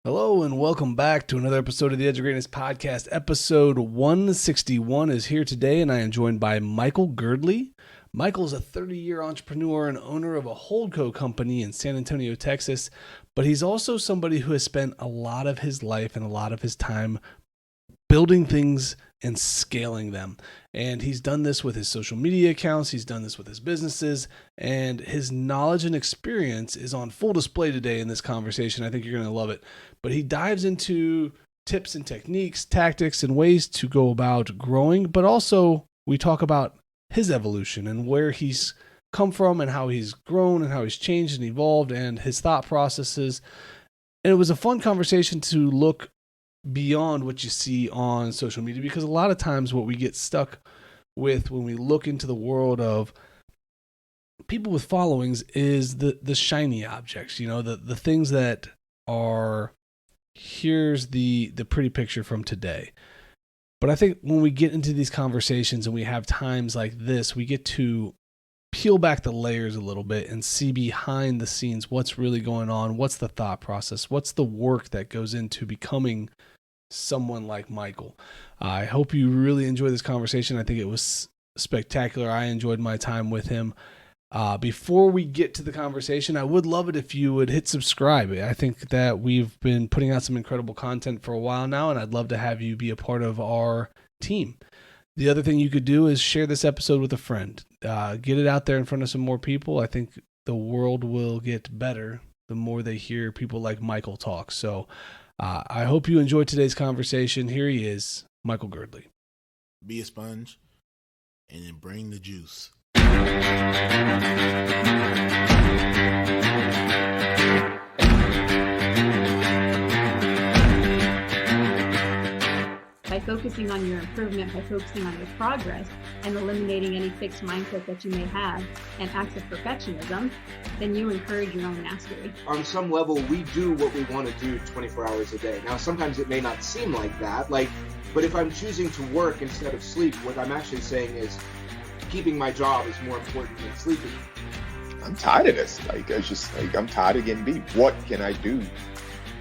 Hello and welcome back to another episode of the Edge of Greatness podcast. Episode 161 is here today, and I am joined by Michael Girdley. Michael is a 30-year entrepreneur and owner of a holdco company in San Antonio, Texas, but he's also somebody who has spent a lot of his life and a lot of his time building things and scaling them. And he's done this with his social media accounts, he's done this with his businesses, and his knowledge and experience is on full display today in this conversation. I think you're going to love it. But he dives into tips and techniques, tactics, and ways to go about growing, but also we talk about his evolution and where he's come from and how he's grown and how he's changed and evolved and his thought processes. And it was a fun conversation to look beyond what you see on social media, because a lot of times what we get stuck with when we look into the world of people with followings is the shiny objects, the things that are, here's the pretty picture from today. But I think when we get into these conversations and we have times like this, we get to peel back the layers a little bit and see behind the scenes what's really going on, what's the thought process, what's the work that goes into becoming someone like Michael. I hope you really enjoy this conversation. I think it was spectacular. I enjoyed my time with him. Before we get to the conversation, I would love it if you would hit subscribe. I think that we've been putting out some incredible content for a while now, and I'd love to have you be a part of our team. The other thing you could do is share this episode with a friend. Get it out there in front of some more people. I think the world will get better the more they hear people like Michael talk. So I hope you enjoyed today's conversation. Here he is, Michael Girdley. Be a sponge and then bring the juice. By focusing on your improvement, by focusing on your progress, and eliminating any fixed mindset that you may have and acts of perfectionism, then you encourage your own mastery. On some level, we do what we want to do 24 hours a day. Now, sometimes it may not seem like that, but if I'm choosing to work instead of sleep, what I'm actually saying is keeping my job is more important than sleeping. I'm tired of this. I'm tired of getting beat. What can I do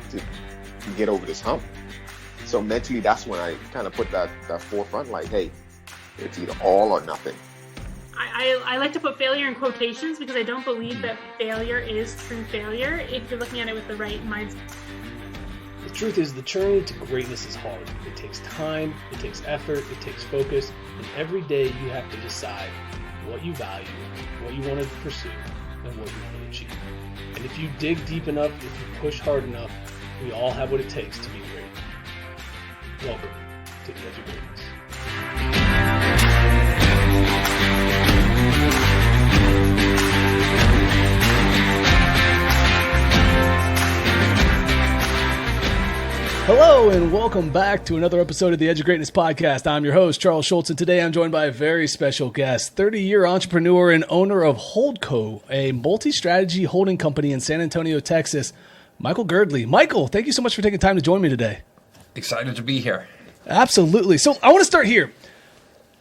to get over this hump? So mentally, that's when I kind of put that forefront, like, hey, it's either all or nothing. I like to put failure in quotations because I don't believe that failure is true failure if you're looking at it with the right mindset. The truth is, the journey to greatness is hard. It takes time, it takes effort, it takes focus, and every day you have to decide what you value, what you want to pursue, and what you want to achieve. And if you dig deep enough, if you push hard enough, we all have what it takes to be great. Welcome to the Edge of Greatness. Hello and welcome back to another episode of the Edge of Greatness podcast. I'm your host, Charles Schultz, and today I'm joined by a very special guest, 30-year entrepreneur and owner of Holdco, a multi-strategy holding company in San Antonio, Texas, Michael Girdley. Michael, thank you so much for taking time to join me today. Excited to be here. Absolutely. So I want to start here.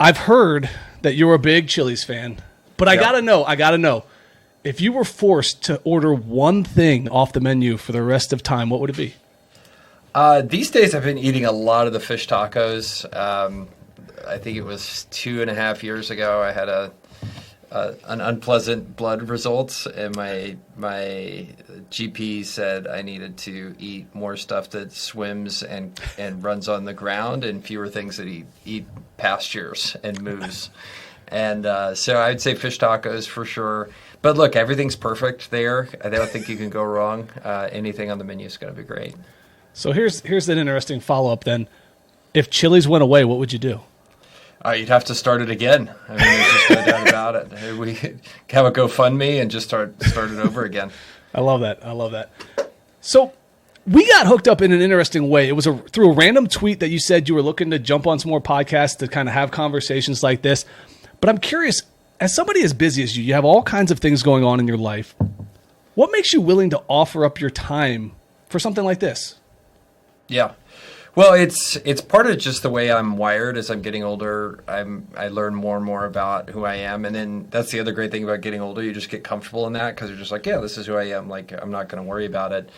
I've heard that you're a big Chili's fan, but I gotta know, if you were forced to order one thing off the menu for the rest of time, what would it be? These days I've been eating a lot of the fish tacos. I think it was 2.5 years ago I had an unpleasant blood results, and my GP said I needed to eat more stuff that swims and runs on the ground and fewer things that eat pastures and moves. And so I'd say fish tacos for sure. But look, everything's perfect there. I don't think you can go wrong. Anything on the menu is going to be great. So here's an interesting follow-up then. If Chili's went away, what would you do? You'd have to start it again. I mean, there's just no doubt about it. We have a GoFundMe and just start it over again. I love that. So we got hooked up in an interesting way. It was through a random tweet that you said you were looking to jump on some more podcasts to kind of have conversations like this. But I'm curious, as somebody as busy as you have all kinds of things going on in your life. What makes you willing to offer up your time for something like this? Yeah. Well, it's part of just the way I'm wired. As I'm getting older, I learn more and more about who I am, and then that's the other great thing about getting older. You just get comfortable in that because you're just like, yeah, this is who I am. Like, I'm not going to worry about it.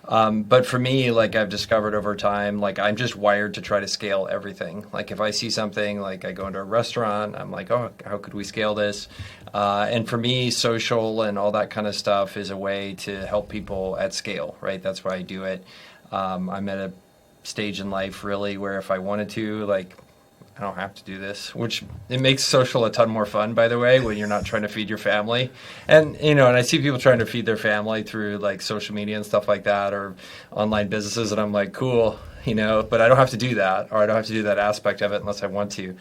But for me, like I've discovered over time, like I'm just wired to try to scale everything. Like if I see something, like I go into a restaurant, I'm like, oh, how could we scale this? And for me, social and all that kind of stuff is a way to help people at scale, right? That's why I do it. I'm at a stage in life really where if I wanted to, like, I don't have to do this, which it makes social a ton more fun, by the way, when you're not trying to feed your family. And, and I see people trying to feed their family through like social media and stuff like that or online businesses. And I'm like, cool, but I don't have to do that, or I don't have to do that aspect of it unless I want to.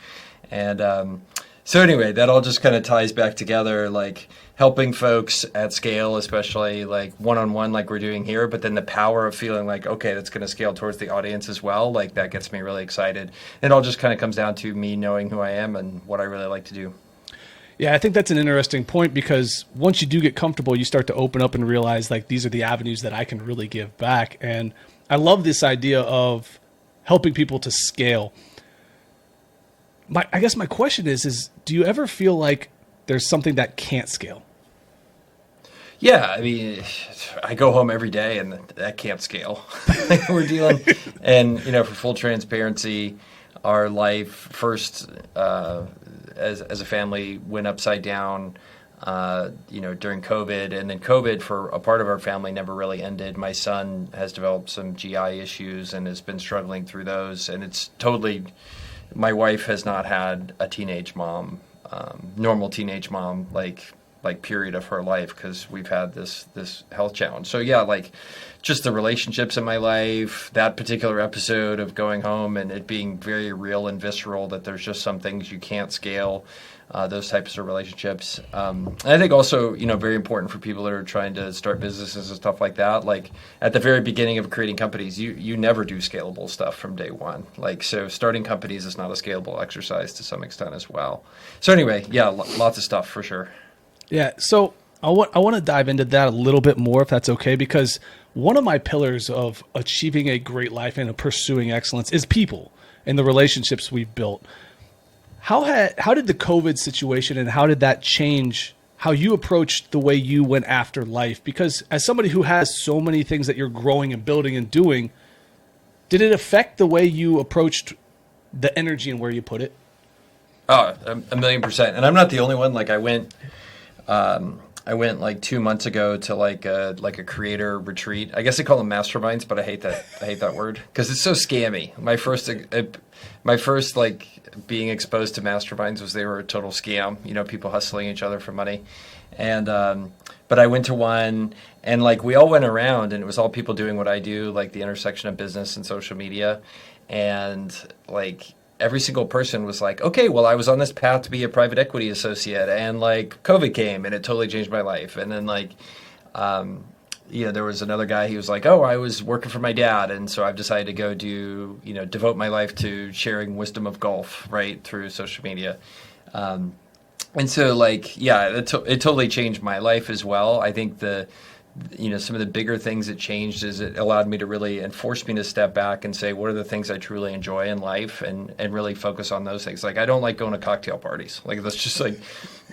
And so anyway, that all just kind of ties back together, like helping folks at scale, especially like one-on-one like we're doing here, but then the power of feeling like, okay, that's going to scale towards the audience as well. Like that gets me really excited. It all just kind of comes down to me knowing who I am and what I really like to do. Yeah, I think that's an interesting point because once you do get comfortable, you start to open up and realize like these are the avenues that I can really give back. And I love this idea of helping people to scale. I guess my question is do you ever feel like there's something that can't scale? Yeah, I mean, I go home every day and that can't scale. We're dealing, and for full transparency, our life first as a family went upside down, during COVID, and then COVID for a part of our family never really ended. My son has developed some GI issues and has been struggling through those, and it's totally. My wife has not had a teenage mom, normal teenage mom, like period of her life because we've had this health challenge. So yeah, like just the relationships in my life, that particular episode of going home and it being very real and visceral that there's just some things you can't scale, those types of relationships. And I think also, very important for people that are trying to start businesses and stuff like that. Like at the very beginning of creating companies, you never do scalable stuff from day one. Like, so starting companies is not a scalable exercise to some extent as well. So anyway, yeah, lots of stuff for sure. Yeah, so I want to dive into that a little bit more, if that's okay, because one of my pillars of achieving a great life and pursuing excellence is people and the relationships we've built. How did the COVID situation and how did that change how you approached the way you went after life? Because as somebody who has so many things that you're growing and building and doing, did it affect the way you approached the energy and where you put it? Oh, 1,000,000%. And I'm not the only one. Like I went like 2 months ago to like a creator retreat. I guess they call them masterminds, but I hate that word because it's so scammy. My first like being exposed to masterminds was they were a total scam. People hustling each other for money, and but I went to one and like we all went around and it was all people doing what I do, like the intersection of business and social media, and like. Every single person was like, okay, well, I was on this path to be a private equity associate and like COVID came and it totally changed my life. And then like, there was another guy, he was like, oh, I was working for my dad. And so I've decided to go devote my life to sharing wisdom of golf, right, through social media. And so like, yeah, it totally changed my life as well. I think some of the bigger things that changed is it allowed me to really and forced me to step back and say, what are the things I truly enjoy in life and really focus on those things. Like, I don't like going to cocktail parties. Like, that's just like,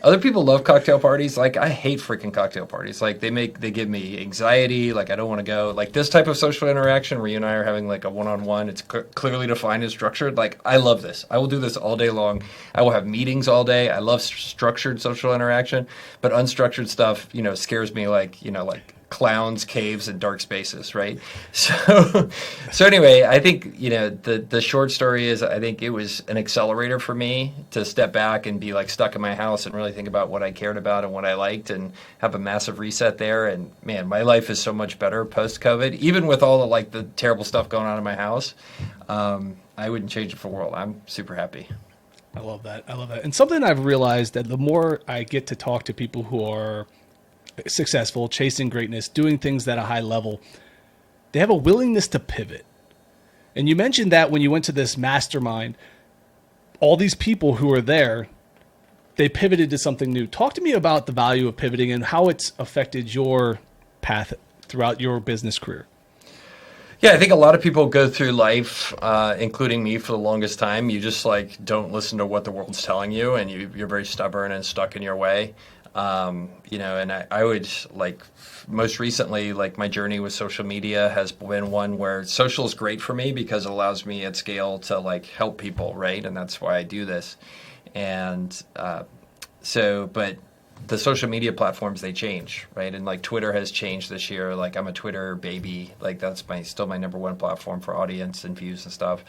other people love cocktail parties. Like, I hate freaking cocktail parties. Like, they give me anxiety. Like, I don't want to go. Like, this type of social interaction where you and I are having like a one-on-one, it's clearly defined and structured. Like, I love this. I will do this all day long. I will have meetings all day. I love structured social interaction, but unstructured stuff, scares me like clowns, caves, and dark spaces, right? So anyway, I think, the short story is I think it was an accelerator for me to step back and be like stuck in my house and really think about what I cared about and what I liked and have a massive reset there. And man, my life is so much better post-COVID, even with all the terrible stuff going on in my house. I wouldn't change it for the world. I'm super happy. I love that. And something I've realized that the more I get to talk to people who are successful, chasing greatness, doing things at a high level, they have a willingness to pivot. And you mentioned that when you went to this mastermind, all these people who were there, they pivoted to something new. Talk to me about the value of pivoting and how it's affected your path throughout your business career. Yeah, I think a lot of people go through life, including me for the longest time. You just don't listen to what the world's telling you, and you're very stubborn and stuck in your way. And I would like most recently, like my journey with social media has been one where social is great for me because it allows me at scale to like help people, right? And that's why I do this. And but the social media platforms, they change, right? And like Twitter has changed this year. Like I'm a Twitter baby. Like that's still my number one platform for audience and views and stuff.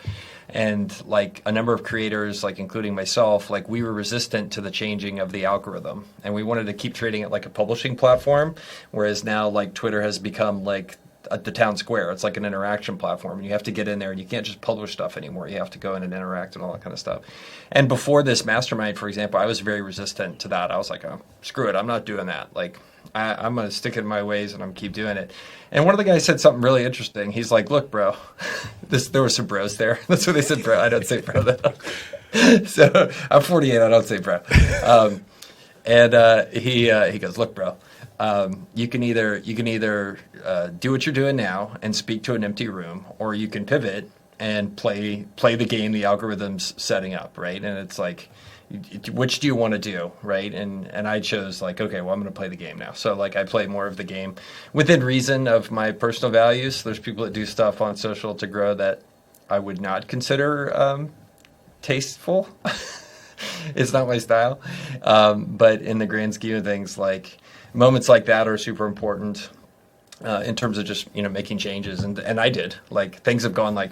And like a number of creators, like including myself, like we were resistant to the changing of the algorithm, and we wanted to keep treating it like a publishing platform. Whereas now like Twitter has become like the town square. It's like an interaction platform, and you have to get in there, and you can't just publish stuff anymore. You have to go in and interact and all that kind of stuff. And before this mastermind, for example, I was very resistant to that. I was like, oh, screw it, I'm not doing that. Like, I'm going to stick in my ways, and I'm keep doing it. And one of the guys said something really interesting. He's like, look, bro, there were some bros there. That's what they said, bro. I don't say bro. So I'm 48. I don't say bro. He goes, look, bro. You can either do what you're doing now and speak to an empty room, or you can pivot and play the game the algorithm's setting up, right? And it's like, which do you want to do, right? And I chose like, okay, well, I'm going to play the game now. So like I play more of the game within reason of my personal values. There's people that do stuff on social to grow that I would not consider tasteful. It's not my style. But in the grand scheme of things, like moments like that are super important in terms of just, making changes. And I did. Like things have gone like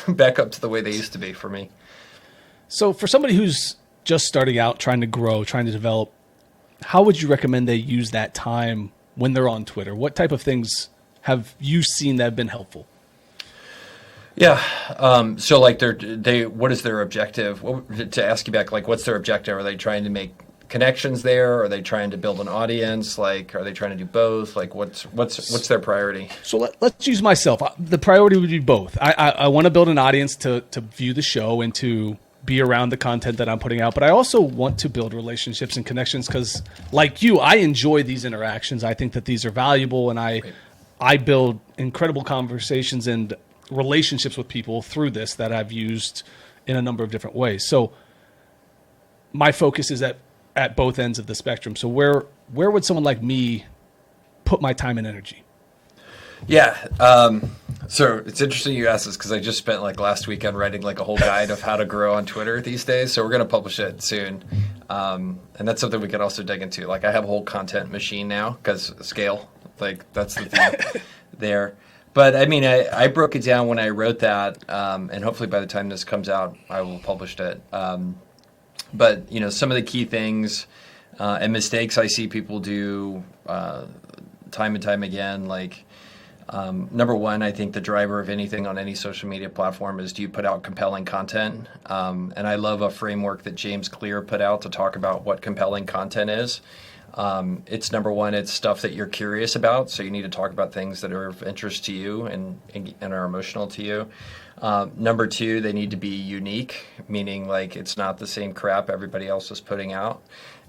back up to the way they used to be for me. So for somebody who's just starting out, trying to grow, trying to develop, how would you recommend they use that time when they're on Twitter? What type of things have you seen that have been helpful? Yeah. So like what is their objective? To ask you back, like what's their objective? Are they trying to make connections there? Are they trying to build an audience? Like, are they trying to do both? Like what's their priority? So let's use myself. The priority would be both. I want to build an audience to view the show and to be around the content that I'm putting out, but I also want to build relationships and connections because like you, I enjoy these interactions. I think that these are valuable, and I build incredible conversations and relationships with people through this that I've used in a number of different ways. So my focus is at both ends of the spectrum. So where would someone like me put my time and energy? Yeah. So it's interesting you asked this because I just spent like last weekend writing like a whole guide of how to grow on Twitter these days. So we're going to publish it soon. And that's something we can also dig into. Like I have a whole content machine now because scale, like that's the thing there. But I mean, I broke it down when I wrote that, and hopefully by the time this comes out, I will have published it. But some of the key things and mistakes I see people do time and time again, like number one, I think the driver of anything on any social media platform is, do you put out compelling content? And I love a framework that James Clear put out to talk about what compelling content is. It's number one, it's stuff that you're curious about. So you need to talk about things that are of interest to you and are emotional to you. Number two, they need to be unique, meaning like it's not the same crap everybody else is putting out.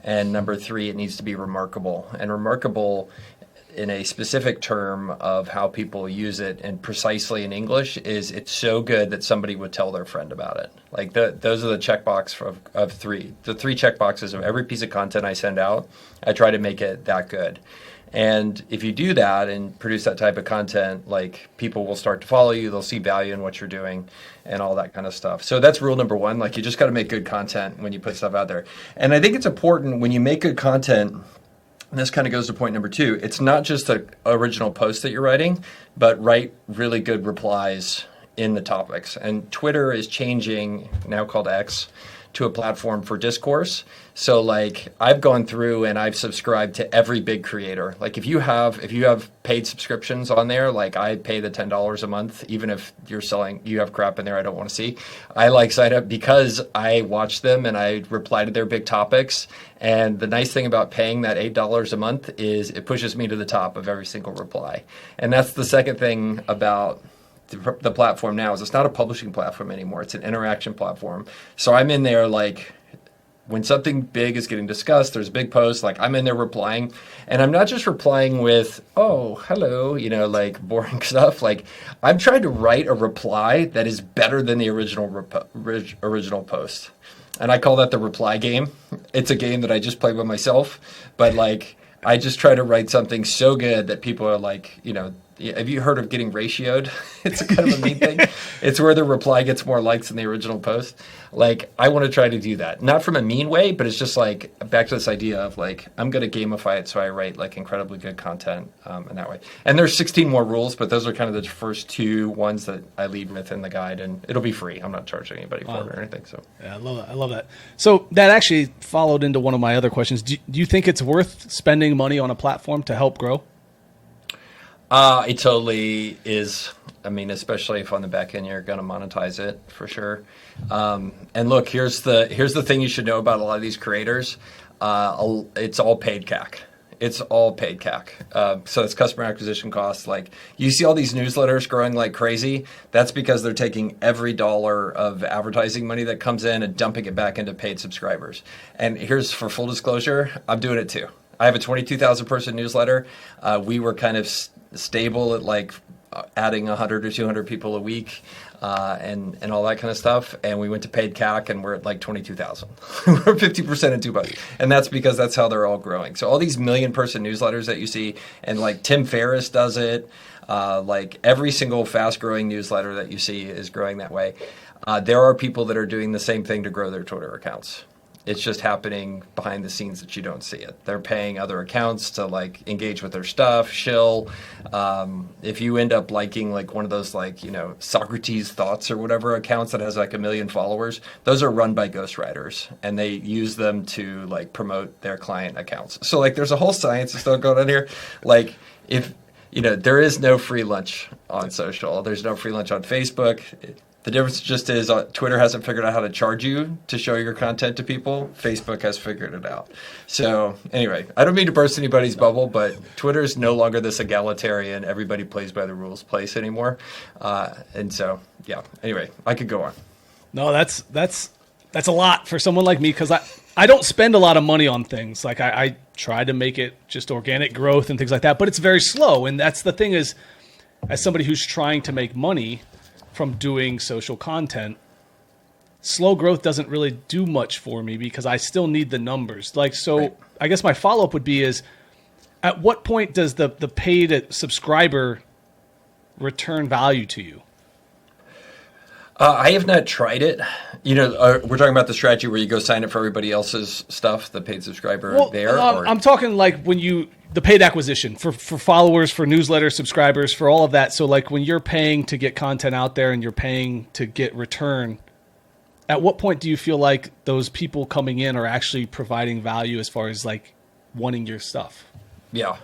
And number three, it needs to be remarkable. And remarkable in a specific term of how people use it, and precisely in English, is it's so good that somebody would tell their friend about it. Like those are the checkbox of three. The three checkboxes of every piece of content I send out, I try to make it that good. And if you do that and produce that type of content, like people will start to follow you, they'll see value in what you're doing and all that kind of stuff. So that's rule number one. Like you just got to make good content when you put stuff out there. And I think it's important when you make good content. And this kind of goes to point number two. It's not just the original post that you're writing, but write really good replies in the topics. And Twitter is changing, now called X, to a platform for discourse. So like I've gone through and I've subscribed to every big creator. Like if you have paid subscriptions on there, like I pay the $10 a month, even if you have crap in there I don't want to see. I like sign up because I watch them and I reply to their big topics. And the nice thing about paying that $8 a month is it pushes me to the top of every single reply. And that's the second thing about the platform now, is it's not a publishing platform anymore. It's an interaction platform. So I'm in there like when something big is getting discussed, there's a big post, like I'm in there replying, and I'm not just replying with, oh, hello, like boring stuff. Like I'm trying to write a reply that is better than the original post. and I call that the reply game. It's a game that I just play by myself, but like I just try to write something so good that people are like, have you heard of getting ratioed? It's a kind of a mean thing. It's where the reply gets more likes than the original post. Like, I want to try to do that. Not from a mean way, but it's just like back to this idea of like, I'm going to gamify it so I write like incredibly good content in that way. And there's 16 more rules, but those are kind of the first 2 ones that I lead with in the guide, and it'll be free. I'm not charging anybody for it or anything. So yeah, I love that. I love that. So that actually followed into one of my other questions. Do you think it's worth spending money on a platform to help grow? It totally is. I mean, especially if on the back end you're going to monetize it for sure. And look, here's the thing you should know about a lot of these creators. It's all paid CAC. It's all paid CAC. So it's customer acquisition costs. Like you see all these newsletters growing like crazy. That's because they're taking every dollar of advertising money that comes in and dumping it back into paid subscribers. And here's for full disclosure, I'm doing it too. I have a 22,000 person newsletter. We were kind of stable at like adding 100 or 200 people a week and all that kind of stuff. And we went to paid CAC and we're at like 22,000. We're 50% in 2 months. And that's because that's how they're all growing. So all these million person newsletters that you see, and like Tim Ferriss does it, like every single fast growing newsletter that you see is growing that way. There are people that are doing the same thing to grow their Twitter accounts. It's just happening behind the scenes that you don't see it. They're paying other accounts to like engage with their stuff, shill. If you end up liking like one of those like, Socrates Thoughts or whatever accounts that has like 1 million followers, those are run by ghostwriters and they use them to like promote their client accounts. So like there's a whole science still going on here. Like if, there is no free lunch on social. There's no free lunch on Facebook. The difference just is Twitter hasn't figured out how to charge you to show your content to people. Facebook has figured it out. So anyway, I don't mean to burst anybody's bubble, but Twitter is no longer this egalitarian, everybody plays by the rules place anymore. And so, yeah, anyway, I could go on. No, that's a lot for someone like me because I don't spend a lot of money on things. Like I try to make it just organic growth and things like that, but it's very slow. And that's the thing is, as somebody who's trying to make money from doing social content, slow growth doesn't really do much for me because I still need the numbers. Like, so right. I guess my follow-up would be is, at what point does the paid subscriber return value to you? I have not tried it. We're talking about the strategy where you go sign up for everybody else's stuff, the paid subscriber there. I'm talking like when the paid acquisition for followers, for newsletter subscribers, for all of that. So like when you're paying to get content out there and you're paying to get return, at what point do you feel like those people coming in are actually providing value as far as like wanting your stuff? Yeah.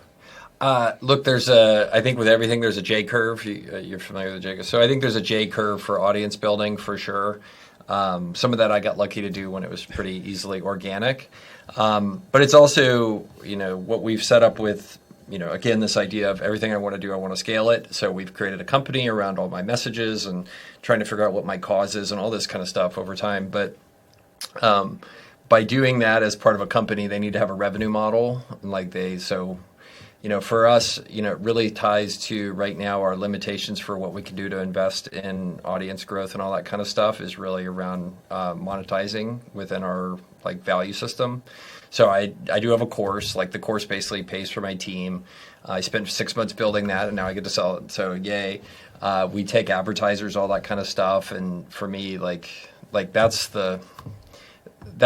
Look, I think with everything, there's a J curve. You're familiar with the J curve. So I think there's a J curve for audience building for sure. Some of that I got lucky to do when it was pretty easily organic. But it's also, what we've set up with, again, this idea of everything I want to do, I want to scale it. So we've created a company around all my messages and trying to figure out what my cause is and all this kind of stuff over time. But by doing that as part of a company, they need to have a revenue model. For us, it really ties to right now our limitations for what we can do to invest in audience growth and all that kind of stuff is really around monetizing within our value system. So I do have a course. The course basically pays for my team. I spent 6 months building that, and now I get to sell it. So yay! We take advertisers, all that kind of stuff. And for me, that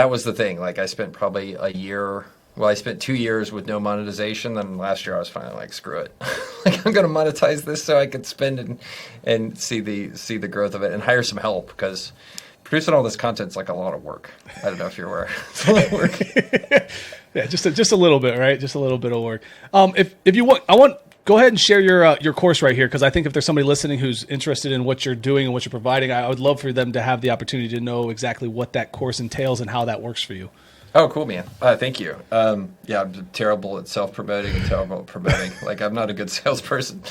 was the thing. I spent probably a year. Well, I spent 2 years with no monetization. Then last year I was finally screw it. I'm going to monetize this so I could spend and see the growth of it and hire some help because producing all this content's a lot of work. I don't know if you're aware. It's a lot of work. Yeah, just a little bit, right? Just a little bit of work. If you want, go ahead and share your course right here because I think if there's somebody listening who's interested in what you're doing and what you're providing, I would love for them to have the opportunity to know exactly what that course entails and how that works for you. Oh, cool, man. Thank you. I'm terrible at self-promoting and terrible at promoting. I'm not a good salesperson.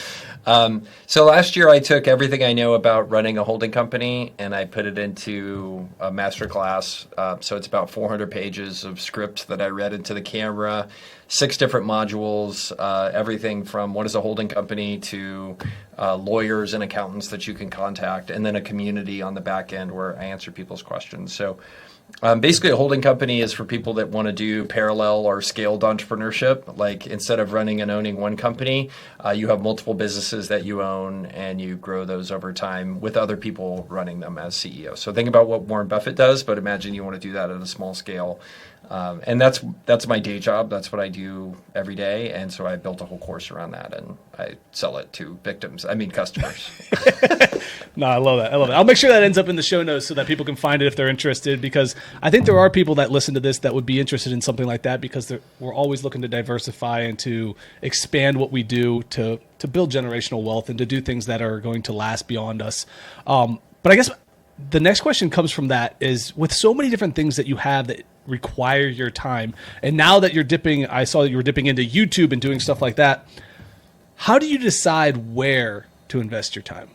So last year I took everything I know about running a holding company and I put it into a masterclass. So it's about 400 pages of script that I read into the camera, 6 different modules, everything from what is a holding company to lawyers and accountants that you can contact, and then a community on the back end where I answer people's questions. So basically, a holding company is for people that want to do parallel or scaled entrepreneurship. Like instead of running and owning one company, you have multiple businesses that you own and you grow those over time with other people running them as CEO. So think about what Warren Buffett does, but imagine you want to do that at a small scale. And that's my day job. That's what I do every day. And so I built a whole course around that, and I sell it to customers. No, I love that. I'll make sure that ends up in the show notes so that people can find it if they're interested, because I think there are people that listen to this that would be interested in something like that, because we're always looking to diversify and to expand what we do to build generational wealth and to do things that are going to last beyond us. But I guess the next question comes from that is, with so many different things that you have that require your time, and now that I saw that you were dipping into YouTube and doing stuff like that, how do you decide where to invest your time?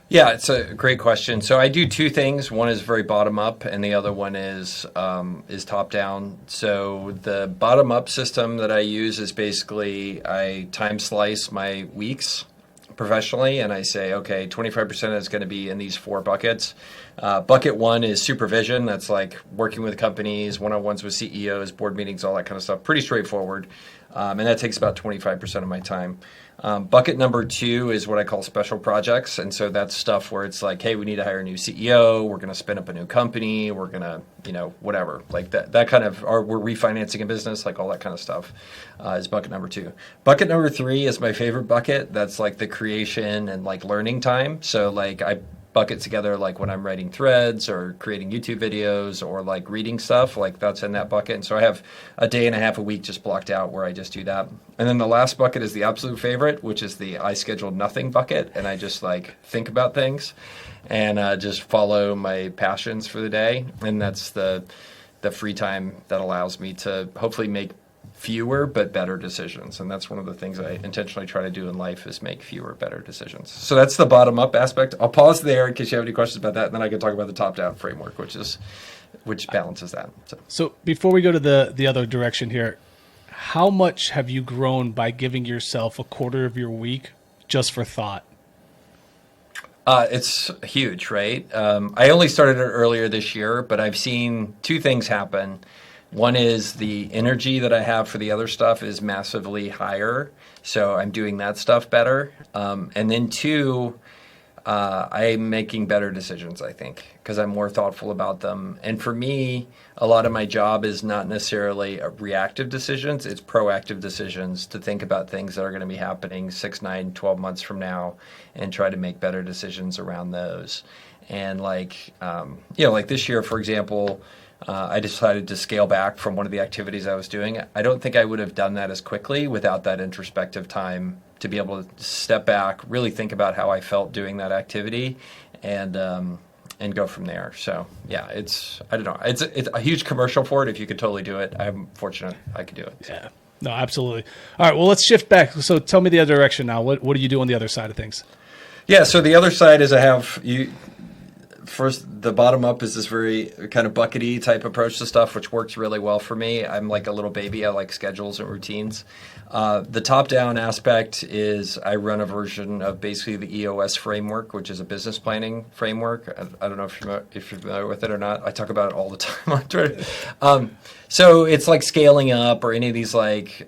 Yeah, it's a great question. So I do 2 things. One is very bottom up, and the other one is top down. So the bottom up system that I use is basically I time slice my weeks professionally, and I say, okay, 25% is going to be in these 4 buckets. Bucket 1 is supervision. That's like working with companies, one-on-ones with CEOs, board meetings, all that kind of stuff. Pretty straightforward. And that takes about 25% of my time. Bucket number 2 is what I call special projects. And so that's stuff where it's like, hey, we need to hire a new CEO. We're going to spin up a new company. We're going to, whatever. Like that kind of, or we're refinancing a business, like all that kind of stuff is bucket number 2. Bucket number 3 is my favorite bucket. That's like the creation and like learning time. So like I bucket together like when I'm writing threads or creating YouTube videos or like reading stuff, like that's in that bucket. And so I have a day and a half a week just blocked out where I just do that. And then the last bucket is the absolute favorite, which is the I schedule nothing bucket. And I just like think about things and just follow my passions for the day. And that's the free time that allows me to hopefully make fewer but better decisions. And that's one of the things I intentionally try to do in life, is make fewer better decisions. So that's the bottom up aspect. I'll pause there in case you have any questions about that, and then I can talk about the top down framework, which balances that. So before we go to the other direction here, how much have you grown by giving yourself a quarter of your week just for thought? It's huge, right? I only started it earlier this year, but I've seen 2 things happen. One is the energy that I have for the other stuff is massively higher, so I'm doing that stuff better. And then 2, I'm making better decisions, I think, because I'm more thoughtful about them. And for me, a lot of my job is not necessarily reactive decisions. It's proactive decisions to think about things that are going to be happening 6, 9, 12 months from now and try to make better decisions around those. And like this year, for example, I decided to scale back from one of the activities I was doing. I don't think I would have done that as quickly without that introspective time to be able to step back, really think about how I felt doing that activity, and go from there. So yeah, it's a huge commercial for it. If you could totally do it, I'm fortunate I could do it. So. Yeah, no, absolutely. All right, well, let's shift back. So tell me the other direction now. What do you do on the other side of things? Yeah, so the other side is I have you. First, the bottom up is this very kind of buckety type approach to stuff, which works really well for me. I'm like a little baby. I like schedules and routines. The top down aspect is I run a version of basically the EOS framework, which is a business planning framework. I don't know if you're familiar with it or not. I talk about it all the time on Twitter. So it's like scaling up or any of these like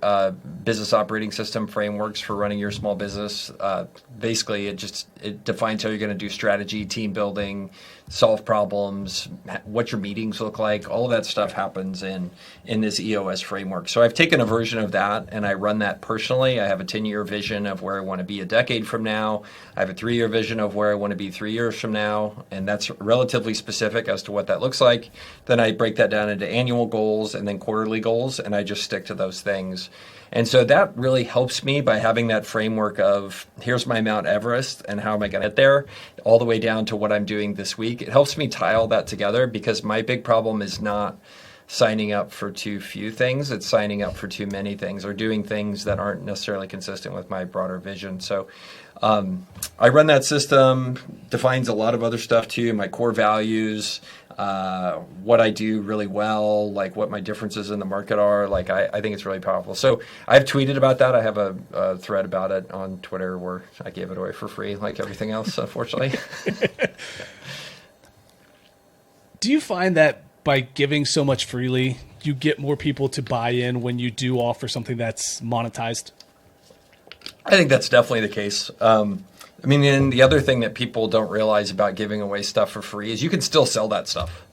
business operating system frameworks for running your small business. Basically, it defines how you're going to do strategy, team building, solve problems, what your meetings look like. All of that stuff happens in this EOS framework. So I've taken a version of that and I run that personally. I have a 10-year vision of where I want to be a decade from now. I have a 3-year vision of where I want to be 3 years from now. And that's relatively specific as to what that looks like. Then I break that down into annual goals and then quarterly goals, and I just stick to those things. And so that really helps me by having that framework of here's my Mount Everest and how am I going to get there, all the way down to what I'm doing this week. It helps me tie all that together because my big problem is not signing up for too few things. It's signing up for too many things or doing things that aren't necessarily consistent with my broader vision. So I run that system, defines a lot of other stuff too, my core values, what I do really well, like what my differences in the market are. Like I think it's really powerful. So I've tweeted about that. I have a thread about it on Twitter where I gave it away for free, like everything else, unfortunately. Do you find that by giving so much freely, you get more people to buy in when you do offer something that's monetized? I think that's definitely the case. I mean, and the other thing that people don't realize about giving away stuff for free is you can still sell that stuff.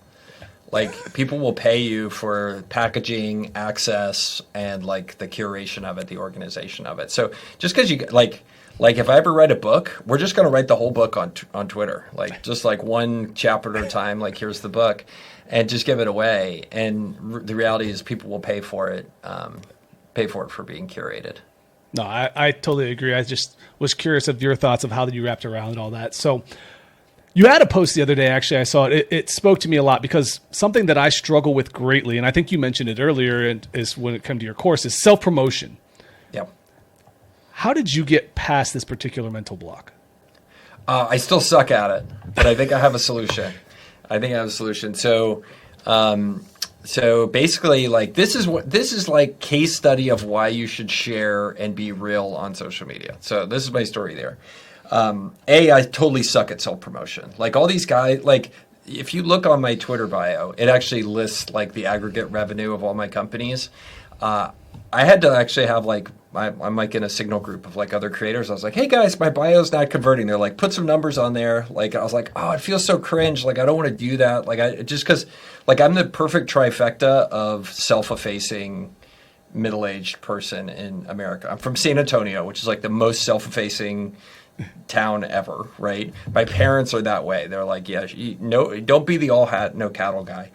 Like, people will pay you for packaging, access, and like the curation of it, the organization of it. So just because you like if I ever write a book, we're just going to write the whole book on Twitter, like just like one chapter at a time. Like, here's the book, and just give it away. And the reality is, people will pay for it for being curated. No, I totally agree. I just was curious of your thoughts of how you wrapped around all that. So you had a post the other day, actually, I saw it. It spoke to me a lot because something that I struggle with greatly, and I think you mentioned it earlier, and is when it comes to your course, is self-promotion. Yep. How did you get past this particular mental block? I still suck at it, but I think I have a solution. So basically, like, this is like case study of why you should share and be real on social media. So this is my story there. I totally suck at self-promotion. Like, all these guys, like, if you look on my Twitter bio, it actually lists like the aggregate revenue of all my companies. I had to actually have like, I'm like in a Signal group of like other creators. I was like, hey guys, my bio's not converting. They're like, put some numbers on there. Like, I was like, oh, it feels so cringe. Like, I don't want to do that. Like, just because, like, I'm the perfect trifecta of self-effacing middle-aged person in America. I'm from San Antonio, which is like the most self-effacing town ever, right? My parents are that way. They're like, yeah, no, don't be the all hat, no cattle guy.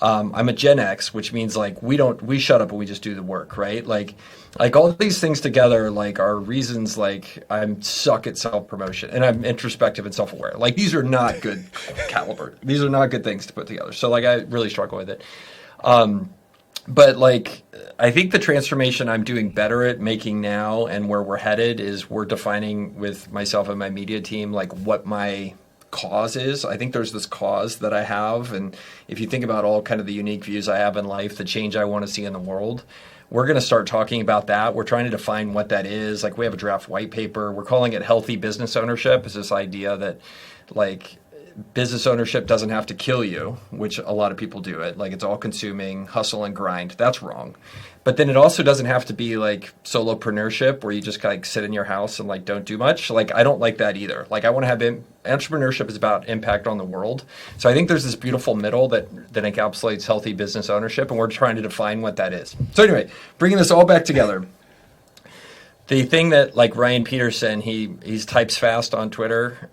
I'm a Gen X, which means like we shut up and we just do the work, right? Like all these things together, like, are reasons like I'm suck at self-promotion and I'm introspective and self-aware. Like, these are not good caliber. These are not good things to put together. So like, I really struggle with it. But like, I think the transformation I'm doing better at making now and where we're headed is we're defining with myself and my media team, like, what my cause is. I think there's this cause that I have, and if you think about all kind of the unique views I have in life, the change I want to see in the world, we're going to start talking about that. We're trying to define what that is. Like, we have a draft white paper. We're calling it healthy business ownership. It's this idea that, like, business ownership doesn't have to kill you, which a lot of people do it. Like, it's all consuming, hustle and grind. That's wrong. But then it also doesn't have to be like solopreneurship where you just like sit in your house and like don't do much. Like, I don't like that either. Like, I want to have entrepreneurship is about impact on the world. So I think there's this beautiful middle that encapsulates healthy business ownership, and we're trying to define what that is. So anyway, bringing this all back together. The thing that, like, Ryan Peterson, he types fast on Twitter.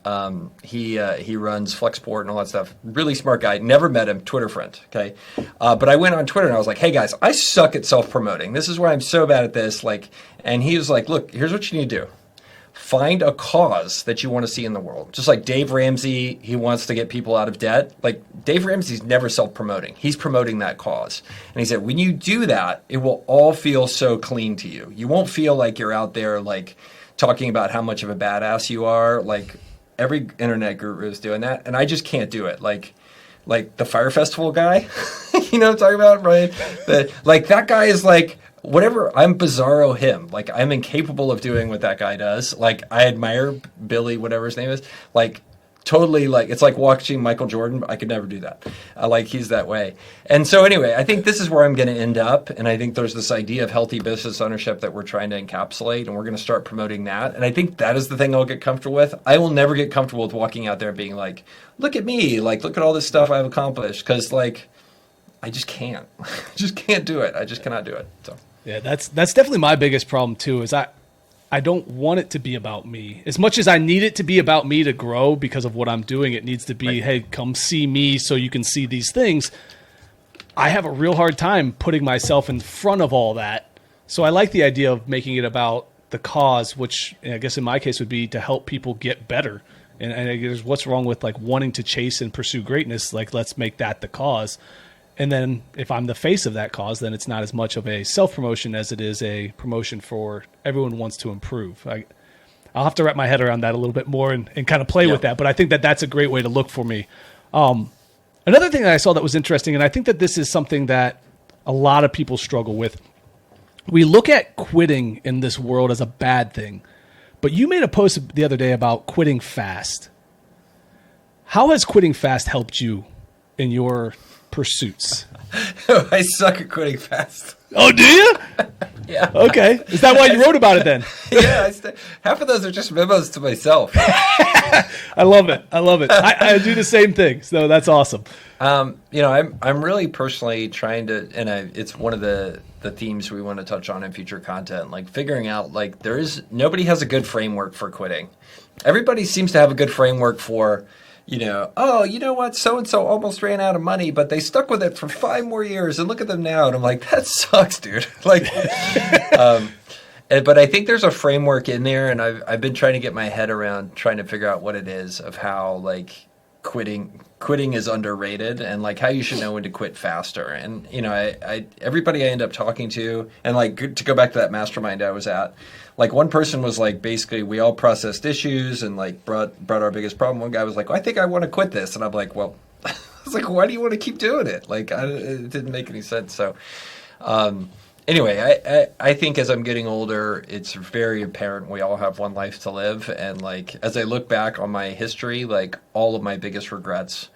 He runs Flexport and all that stuff. Really smart guy. Never met him. Twitter friend. Okay, but I went on Twitter and I was like, "Hey guys, I suck at self-promoting. This is why I'm so bad at this." Like, and he was like, "Look, here's what you need to do. Find a cause that you want to see in the world." Just like Dave Ramsey, he wants to get people out of debt. Like, Dave Ramsey's never self-promoting. He's promoting that cause. And he said, when you do that, it will all feel so clean to you. You won't feel like you're out there like talking about how much of a badass you are. Like, every internet guru is doing that, and I just can't do it. Like the Fire Festival guy, you know what I'm talking about, right? Like, that guy is like, whatever, I'm bizarro him. Like, I'm incapable of doing what that guy does. Like, I admire Billy, whatever his name is. Like, totally, like, it's like watching Michael Jordan. I could never do that. Like, he's that way. And so anyway, I think this is where I'm going to end up. And I think there's this idea of healthy business ownership that we're trying to encapsulate, and we're going to start promoting that. And I think that is the thing I'll get comfortable with. I will never get comfortable with walking out there being like, look at me, like, look at all this stuff I've accomplished. Because, like, I just can't. I just can't do it. I just cannot do it. So. Yeah, that's definitely my biggest problem too, is I don't want it to be about me. As much as I need it to be about me to grow because of what I'm doing, it needs to be, right, hey, come see me so you can see these things. I have a real hard time putting myself in front of all that. So I like the idea of making it about the cause, which I guess in my case would be to help people get better. And I guess what's wrong with like wanting to chase and pursue greatness? Like, let's make that the cause. And then if I'm the face of that cause, then it's not as much of a self-promotion as it is a promotion for everyone wants to improve. I'll have to wrap my head around that a little bit more and kind of play with that. But I think that that's a great way to look for me. Another thing that I saw that was interesting, and I think that this is something that a lot of people struggle with. We look at quitting in this world as a bad thing, but you made a post the other day about quitting fast. How has quitting fast helped you in your pursuits? I suck at quitting fast. Oh, do you? Yeah. Okay. Is that why you wrote about it then? Yeah. Half of those are just memos to myself. I love it. I do the same thing. So that's awesome. I'm really personally trying to, and it's one of the themes we want to touch on in future content, like figuring out, like, nobody has a good framework for quitting. Everybody seems to have a good framework for, oh, you know what? So-and-so almost ran out of money, but they stuck with it for 5 more years and look at them now. And I'm like, that sucks, dude. Like, but I think there's a framework in there, and I've been trying to get my head around trying to figure out what it is of how, like, quitting is underrated, and like how you should know when to quit faster. And everybody I end up talking to, and like to go back to that mastermind I was at, like one person was like, basically we all processed issues and like brought our biggest problem. One guy was like, well, I think I want to quit this, and I'm like, well, I was like, why do you want to keep doing it? Like it didn't make any sense. So anyway, I think as I'm getting older, it's very apparent we all have one life to live. And like, as I look back on my history, like all of my biggest regrets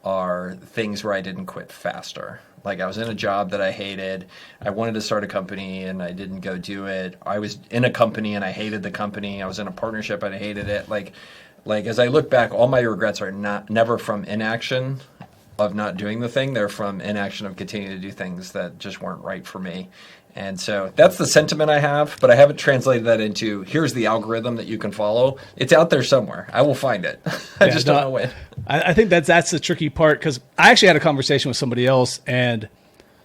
are things where I didn't quit faster. Like I was in a job that I hated. I wanted to start a company and I didn't go do it. I was in a company and I hated the company. I was in a partnership and I hated it. Like as I look back, all my regrets are never from inaction of not doing the thing. They're from inaction of continuing to do things that just weren't right for me. And so that's the sentiment I have, but I haven't translated that into, here's the algorithm that you can follow. It's out there somewhere. I will find it. I just don't know when. I think that's the tricky part, because I actually had a conversation with somebody else, and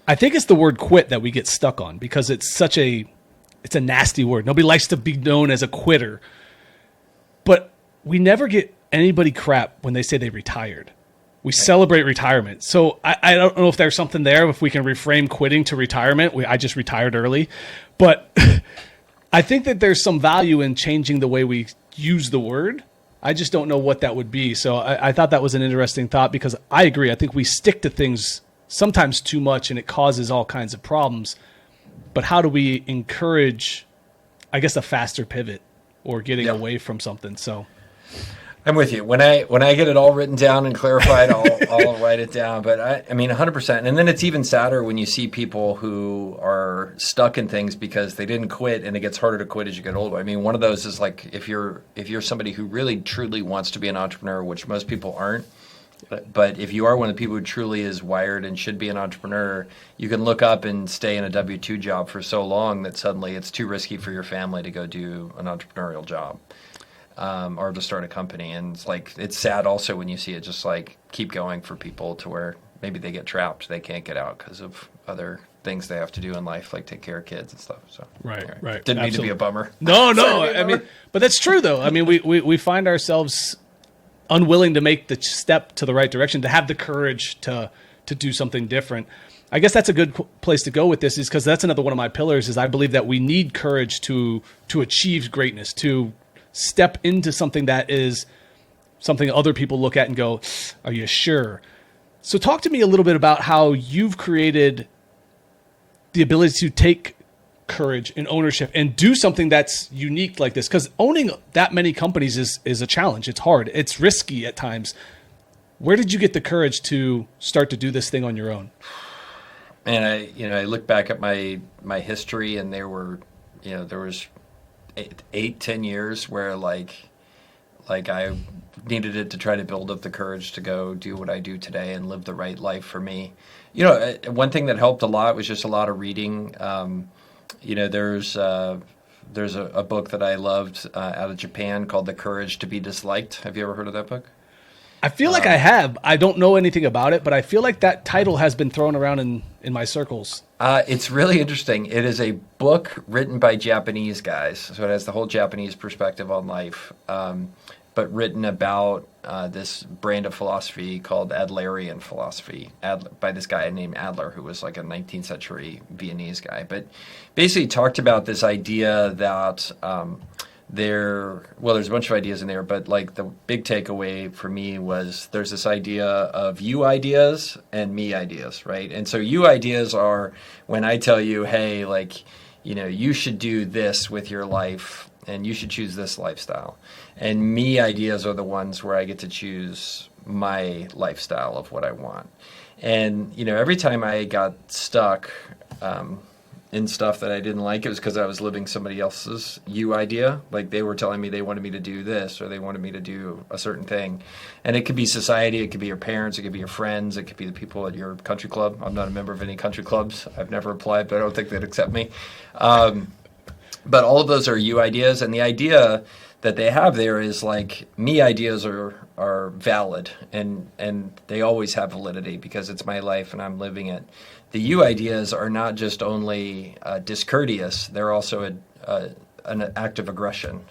I think it's the word quit that we get stuck on, because it's a nasty word. Nobody likes to be known as a quitter, but we never get anybody crap when they say they retired. We celebrate retirement. So I don't know if there's something there, if we can reframe quitting to retirement. I just retired early. But I think that there's some value in changing the way we use the word. I just don't know what that would be. So I thought that was an interesting thought, because I agree. I think we stick to things sometimes too much, and it causes all kinds of problems. But how do we encourage, I guess, a faster pivot or getting away from something? So I'm with you. When I get it all written down and clarified, I'll write it down. But I mean, 100%. And then it's even sadder when you see people who are stuck in things because they didn't quit, and it gets harder to quit as you get older. I mean, one of those is like if you're somebody who really truly wants to be an entrepreneur, which most people aren't. But if you are one of the people who truly is wired and should be an entrepreneur, you can look up and stay in a W-2 job for so long that suddenly it's too risky for your family to go do an entrepreneurial job. Or to start a company. And it's sad also when you see it just like keep going for people to where maybe they get trapped. They can't get out because of other things they have to do in life, like take care of kids and stuff. So right. Didn't mean to be a bummer. No. I mean, but that's true though. I mean, we find ourselves unwilling to make the step to the right direction, to have the courage to do something different. I guess that's a good place to go with this, is because that's another one of my pillars, is I believe that we need courage to achieve greatness, to step into something that is something other people look at and go, are you sure? So talk to me a little bit about how you've created the ability to take courage and ownership and do something that's unique like this. Because owning that many companies is a challenge. It's hard. It's risky at times. Where did you get the courage to start to do this thing on your own? And I look back at my history, and there was 8-10 years where like I needed it to try to build up the courage to go do what I do today and live the right life for me. One thing that helped a lot was just a lot of reading. There's a book that I loved out of Japan called The Courage to be Disliked. Have you ever heard of that book? I feel like I have. I don't know anything about it, but I feel like that title has been thrown around in my circles. It's really interesting. It is a book written by Japanese guys, so it has the whole Japanese perspective on life, but written about this brand of philosophy called Adlerian philosophy by this guy named Adler, who was like a 19th century Viennese guy. But basically talked about this idea that there's a bunch of ideas in there, but like the big takeaway for me was there's this idea of you ideas and me ideas, right? And so you ideas are when I tell you, hey, like, you should do this with your life and you should choose this lifestyle. And me ideas are the ones where I get to choose my lifestyle of what I want. And, every time I got stuck in stuff that I didn't like, it was because I was living somebody else's you idea. Like they were telling me they wanted me to do this or they wanted me to do a certain thing. And it could be society, it could be your parents, it could be your friends, it could be the people at your country club. I'm not a member of any country clubs. I've never applied, but I don't think they'd accept me. But all of those are you ideas. And the idea that they have there is like me ideas are valid and they always have validity because it's my life and I'm living it. The you ideas are not just only discourteous, they're also an act of aggression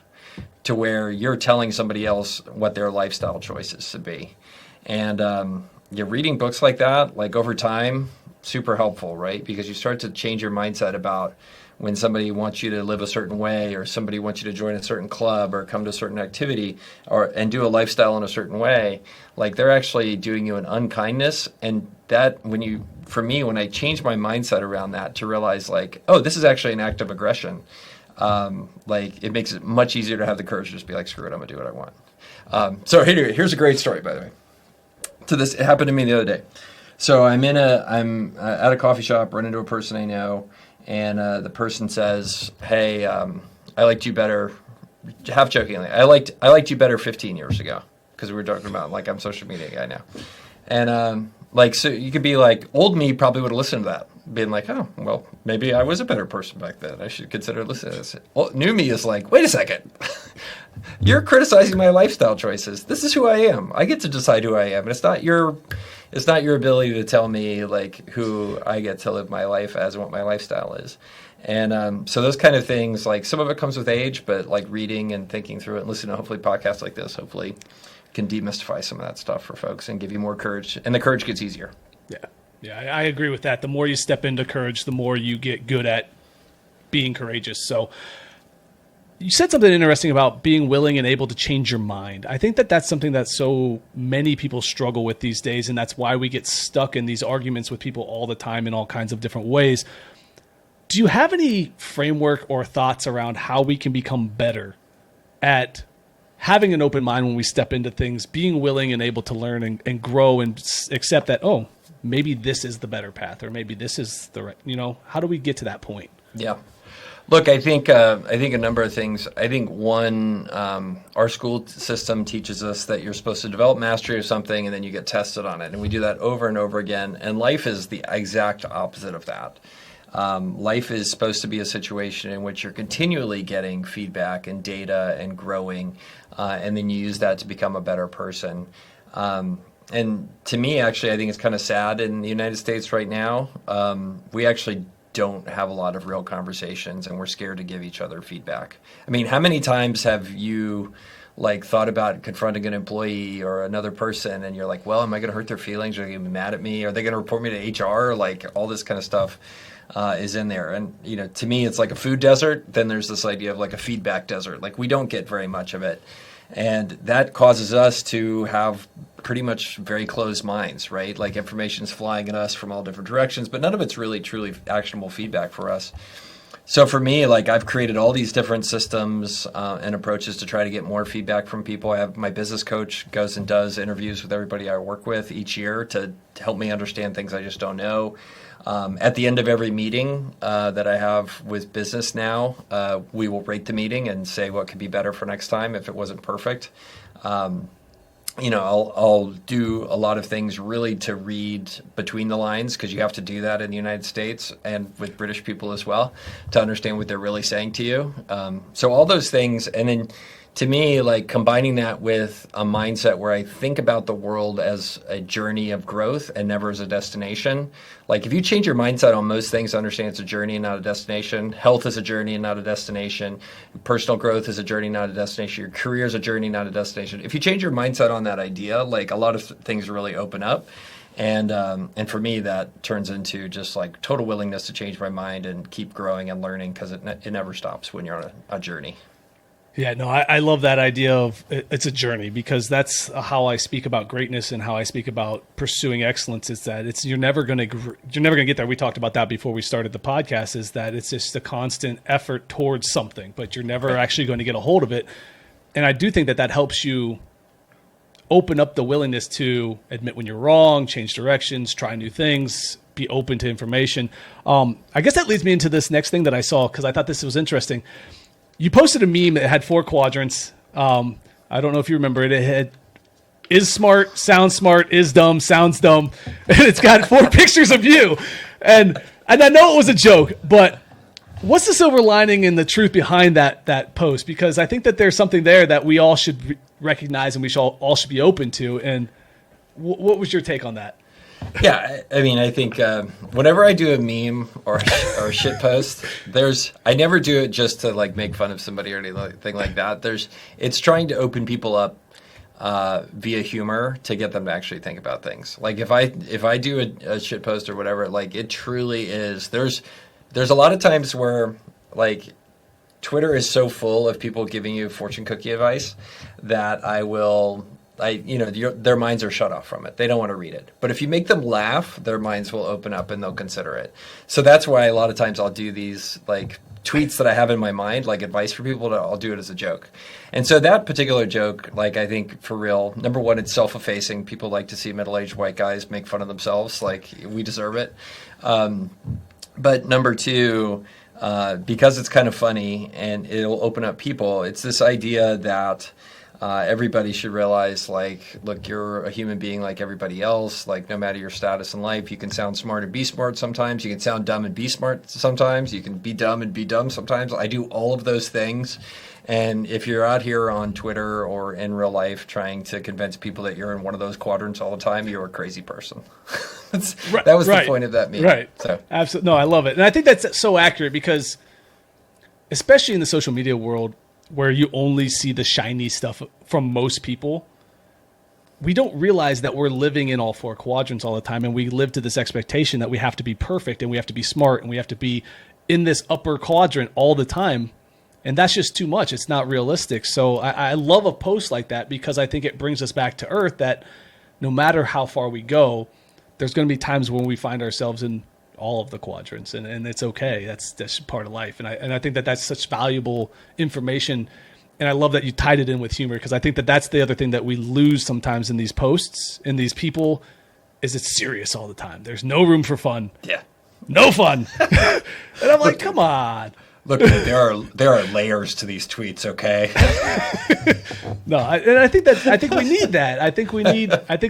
to where you're telling somebody else what their lifestyle choices should be. And you're reading books like that, like over time, super helpful, right? Because you start to change your mindset about when somebody wants you to live a certain way or somebody wants you to join a certain club or come to a certain activity and do a lifestyle in a certain way, like they're actually doing you an unkindness. And that when I changed my mindset around that to realize like, oh, this is actually an act of aggression. Like it makes it much easier to have the courage to just be like, screw it, I'm gonna do what I want. So anyway, here's a great story, by the way. It happened to me the other day. So I'm at a coffee shop, run into a person I know, and the person says, "Hey, I liked you better," half jokingly. I liked you better 15 years ago because we were talking about like I'm a social media guy now, and so you could be like, old me probably would have listened to that, being like, "Oh, well, maybe I was a better person back then. I should consider listening to this." Well, new me is like, "Wait a second, you're criticizing my lifestyle choices. This is who I am. I get to decide who I am, and it's not your ability to tell me like who I get to live my life as and what my lifestyle is." And so those kind of things, like some of it comes with age, but like reading and thinking through it and listening to hopefully podcasts like this, hopefully can demystify some of that stuff for folks and give you more courage. And the courage gets easier. Yeah, I agree with that. The more you step into courage, the more you get good at being courageous. So you said something interesting about being willing and able to change your mind. I think that that's something that so many people struggle with these days, and that's why we get stuck in these arguments with people all the time in all kinds of different ways. Do you have any framework or thoughts around how we can become better at having an open mind when we step into things, being willing and able to learn and grow and accept that, oh, maybe this is the better path or maybe this is the right, how do we get to that point? Yeah. Look, I think a number of things. I think one, our school system teaches us that you're supposed to develop mastery of something and then you get tested on it. And we do that over and over again. And life is the exact opposite of that. Life is supposed to be a situation in which you're continually getting feedback and data and growing, and then you use that to become a better person. And to me, actually, I think it's kind of sad in the United States right now. We actually don't have a lot of real conversations, and we're scared to give each other feedback. I mean, how many times have you thought about confronting an employee or another person and you're like, well, am I going to hurt their feelings? Are they going to be mad at me? Are they going to report me to HR? Like all this kind of stuff is in there. And, to me, it's like a food desert. Then there's this idea of like a feedback desert. Like we don't get very much of it. And that causes us to have pretty much very closed minds, right? Like information's flying at us from all different directions, but none of it's really truly actionable feedback for us. So for me, I've created all these different systems and approaches to try to get more feedback from people. I have my business coach goes and does interviews with everybody I work with each year to help me understand things I just don't know. At the end of every meeting that I have with business now, we will rate the meeting and say what could be better for next time if it wasn't perfect. I'll do a lot of things really to read between the lines because you have to do that in the United States and with British people as well to understand what they're really saying to you. So all those things, and then to me, combining that with a mindset where I think about the world as a journey of growth and never as a destination. If you change your mindset on most things, understand it's a journey and not a destination. Health is a journey and not a destination. Personal growth is a journey, not a destination. Your career is a journey, not a destination. If you change your mindset on that idea, a lot of things really open up. And for me, that turns into just total willingness to change my mind and keep growing and learning because it never stops when you're on a journey. Yeah, no, I love that idea of it's a journey, because that's how I speak about greatness and how I speak about pursuing excellence. Is that you're never going to get there. We talked about that before we started the podcast. Is that it's just a constant effort towards something, but you're never actually going to get a hold of it. And I do think that helps you open up the willingness to admit when you're wrong, change directions, try new things, be open to information. I guess that leads me into this next thing that I saw, because I thought this was interesting. You posted a meme that had 4 quadrants. I don't know if you remember it. It had is smart, sounds smart, is dumb, sounds dumb. And it's got 4 pictures of you. And I know it was a joke, but what's the silver lining and the truth behind that post? Because I think that there's something there that we all should recognize and we all should be open to. And what was your take on that? Yeah, I mean, I think whenever I do a meme or a shit post, I never do it just to like make fun of somebody or anything like that. It's trying to open people up via humor to get them to actually think about things. Like if I do a shit post or whatever, like it truly is. There's a lot of times where like Twitter is so full of people giving you fortune cookie advice that their minds are shut off from it. They don't want to read it. But if you make them laugh, their minds will open up and they'll consider it. So that's why a lot of times I'll do these like tweets that I have in my mind, like advice for people, I'll do it as a joke. And so that particular joke, like I think for real, number one, it's self-effacing. People like to see middle-aged white guys make fun of themselves. Like we deserve it. But number two, because it's kind of funny and it'll open up people, it's this idea that everybody should realize, like, look, you're a human being like everybody else. Like, no matter your status in life, you can sound smart and be smart sometimes. You can sound dumb and be smart sometimes. You can be dumb and be dumb sometimes. I do all of those things. And if you're out here on Twitter or in real life trying to convince people that you're in one of those quadrants all the time, you're a crazy person. That was the point of that meme. Right. So. Absolutely. No, I love it. And I think that's so accurate because, especially in the social media world, where you only see the shiny stuff from most people, we don't realize that we're living in all 4 quadrants all the time. And we live to this expectation that we have to be perfect and we have to be smart and we have to be in this upper quadrant all the time. And that's just too much. It's not realistic. So I love a post like that because I think it brings us back to earth that no matter how far we go, there's going to be times when we find ourselves in all of the quadrants, and it's okay. That's part of life. And I think that that's such valuable information. And I love that you tied it in with humor, because I think that that's the other thing that we lose sometimes in these posts, in these people, is it's serious all the time. There's no room for fun. Yeah. No fun. And I'm like, come on. Look, there are layers to these tweets, okay? No, I think we need that. I think